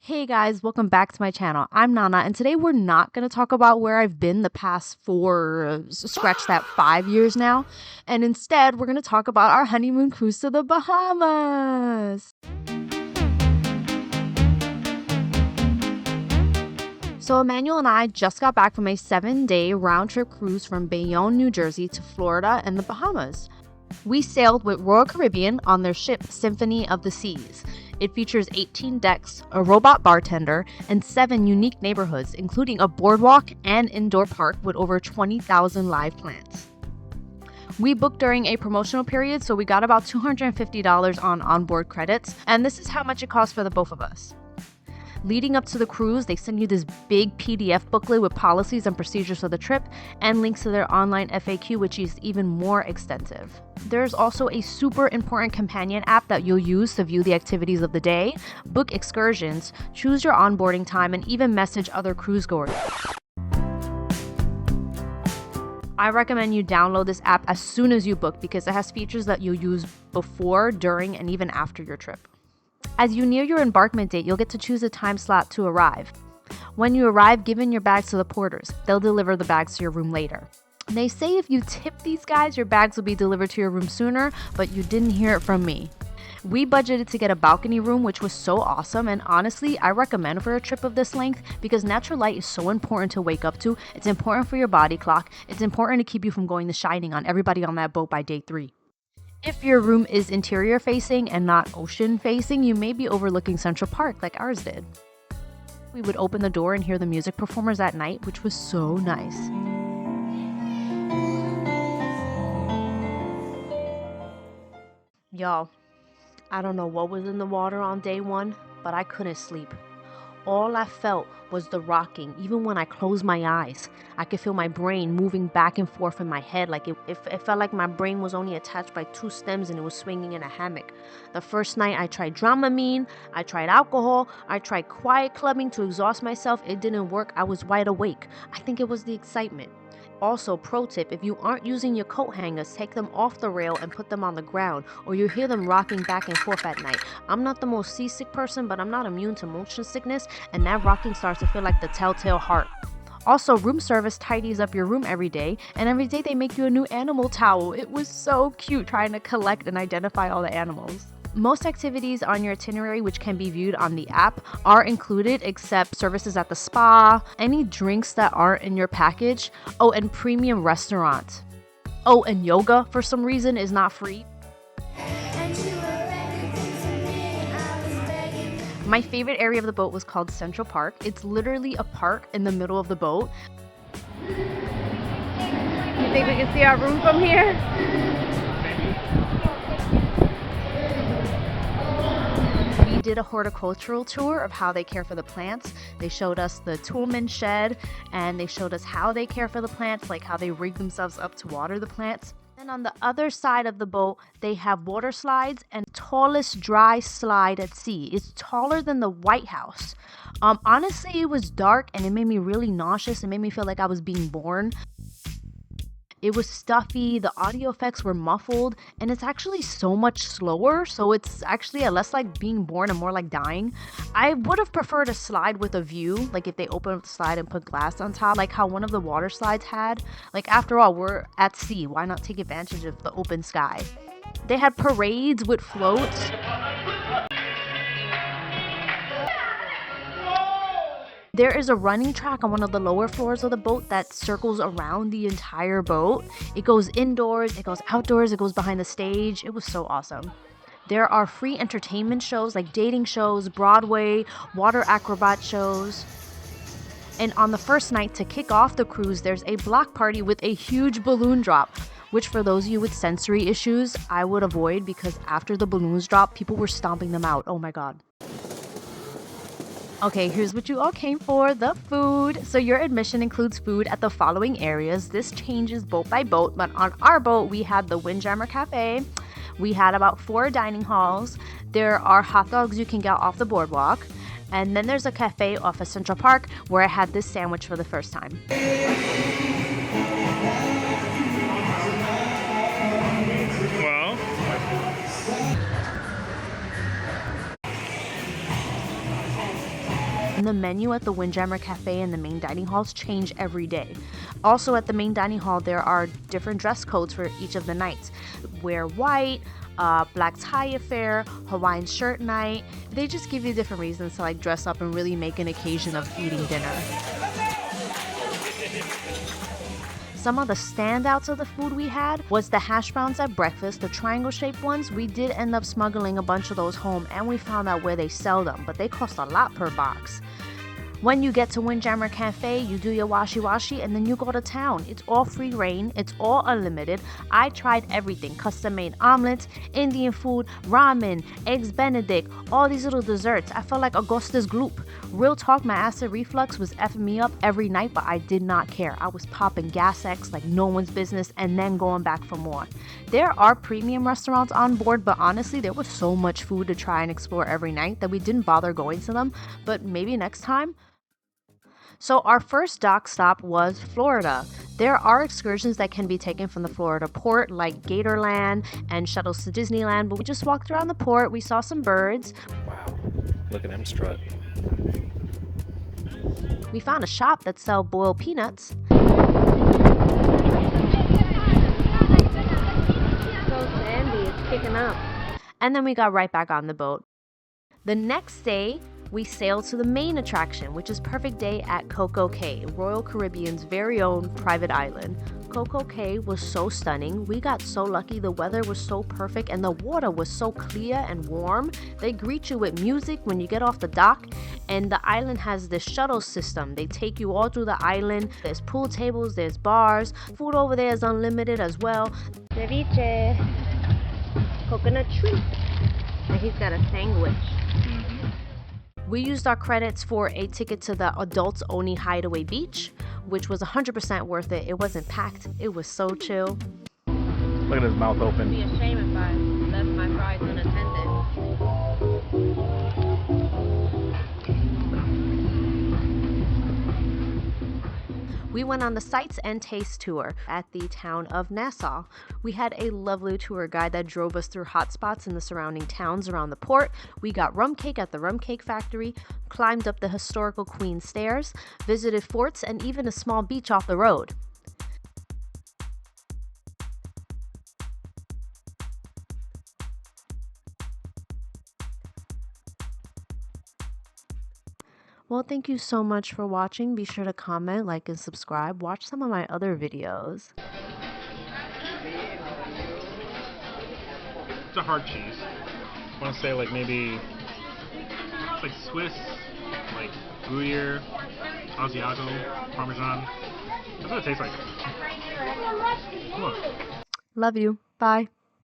Hey guys, welcome back to my channel. I'm Nana, and today we're not going to talk about where I've been the past scratch that 5 years now. And instead, we're going to talk about our honeymoon cruise to the Bahamas. So Emmanuel and I just got back from a 7-day round-trip cruise from Bayonne, New Jersey to Florida and the Bahamas. We sailed with Royal Caribbean on their ship Symphony of the Seas. It features 18 decks, a robot bartender, and 7 unique neighborhoods, including a boardwalk and indoor park with over 20,000 live plants. We booked during a promotional period, so we got about $250 on onboard credits, and this is how much it cost for the both of us. Leading up to the cruise, they send you this big PDF booklet with policies and procedures for the trip and links to their online FAQ, which is even more extensive. There's also a super important companion app that you'll use to view the activities of the day, book excursions, choose your onboarding time, and even message other cruise goers. I recommend you download this app as soon as you book because it has features that you'll use before, during, and even after your trip. As you near your embarkment date, you'll get to choose a time slot to arrive. When you arrive, give in your bags to the porters. They'll deliver the bags to your room later. They say if you tip these guys, your bags will be delivered to your room sooner, but you didn't hear it from me. We budgeted to get a balcony room, which was so awesome, and honestly, I recommend for a trip of this length because natural light is so important to wake up to. It's important for your body clock. It's important to keep you from going The Shining on everybody on that boat by day 3. If your room is interior facing and not ocean facing, you may be overlooking Central Park like ours did. We would open the door and hear the music performers at night, which was so nice. Y'all, I don't know what was in the water on day 1, but I couldn't sleep. All I felt was the rocking. Even when I closed my eyes, I could feel my brain moving back and forth in my head. Like it felt like my brain was only attached by 2 stems and it was swinging in a hammock. The first night I tried Dramamine, I tried alcohol, I tried quiet clubbing to exhaust myself. It didn't work. I was wide awake. I think it was the excitement. Also, pro tip, if you aren't using your coat hangers, take them off the rail and put them on the ground, or you'll hear them rocking back and forth at night. I'm not the most seasick person, but I'm not immune to motion sickness, and that rocking starts to feel like the telltale heart. Also, room service tidies up your room every day, and every day they make you a new animal towel. It was so cute trying to collect and identify all the animals. Most activities on your itinerary, which can be viewed on the app, are included except services at the spa, any drinks that aren't in your package, and premium restaurants. And yoga, for some reason, is not free. My favorite area of the boat was called Central Park. It's literally a park in the middle of the boat. You think we can see our room from here? We did a horticultural tour of how they care for the plants. They showed us the Toolman shed, and they showed us how they care for the plants, like how they rig themselves up to water the plants. And on the other side of the boat, they have water slides and tallest dry slide at sea. It's taller than the White House. Honestly, it was dark and it made me really nauseous. It made me feel like I was being born. It was stuffy, the audio effects were muffled, and it's actually so much slower, so it's actually less like being born and more like dying. I would have preferred a slide with a view, like if they open up the slide and put glass on top, like how one of the water slides had. Like, after all, we're at sea, why not take advantage of the open sky? They had parades with floats. There is a running track on one of the lower floors of the boat that circles around the entire boat. It goes indoors, it goes outdoors, it goes behind the stage. It was so awesome. There are free entertainment shows like dating shows, Broadway, water acrobat shows. And on the first night, to kick off the cruise, there's a block party with a huge balloon drop, which for those of you with sensory issues, I would avoid because after the balloons drop, people were stomping them out. Oh my God. Okay, here's what you all came for, the food. So your admission includes food at the following areas. This changes boat by boat, but on our boat, we had the Windjammer Cafe. We had about 4 dining halls. There are hot dogs you can get off the boardwalk. And then there's a cafe off of Central Park where I had this sandwich for the first time. And the menu at the Windjammer Cafe and the main dining halls change every day. Also at the main dining hall, there are different dress codes for each of the nights. Wear white, black tie affair, Hawaiian shirt night. They just give you different reasons to like dress up and really make an occasion of eating dinner. Some of the standouts of the food we had was the hash browns at breakfast, the triangle-shaped ones. We did end up smuggling a bunch of those home, and we found out where they sell them, but they cost a lot per box. When you get to Windjammer Cafe, you do your washi-washi, and then you go to town. It's all free reign. It's all unlimited. I tried everything. Custom-made omelets, Indian food, ramen, eggs benedict, all these little desserts. I felt like Augustus Gloop. Real talk, my acid reflux was effing me up every night, but I did not care. I was popping gas X like no one's business and then going back for more. There are premium restaurants on board, but honestly, there was so much food to try and explore every night that we didn't bother going to them, but maybe next time. So our first dock stop was Florida. There are excursions that can be taken from the Florida port, like Gatorland and shuttles to Disneyland, but we just walked around the port, we saw some birds. Wow, look at him strut. We found a shop that sells boiled peanuts. So sandy, it's kicking up. And then we got right back on the boat. The next day, we sailed to the main attraction, which is Perfect Day at Coco Cay, Royal Caribbean's very own private island. Coco Cay was so stunning. We got so lucky. The weather was so perfect and the water was so clear and warm. They greet you with music when you get off the dock, and the island has this shuttle system. They take you all through the island. There's pool tables, there's bars. Food over there is unlimited as well. Ceviche, coconut shrimp, and he's got a sandwich. We used our credits for a ticket to the adults only Hideaway Beach, which was 100% worth it. It wasn't packed. It was so chill. Look at his mouth open. It'd be a shame if I left my fries unattended. We went on the Sights and Taste tour at the town of Nassau. We had a lovely tour guide that drove us through hot spots in the surrounding towns around the port. We got rum cake at the Rum Cake Factory, climbed up the historical Queen Stairs, visited forts, and even a small beach off the road. Well, thank you so much for watching. Be sure to comment, like, and subscribe. Watch some of my other videos. It's a hard cheese. I want to say like maybe it's like Swiss, like Gruyere, Asiago, Parmesan. That's what it tastes like. Come on. Love you. Bye.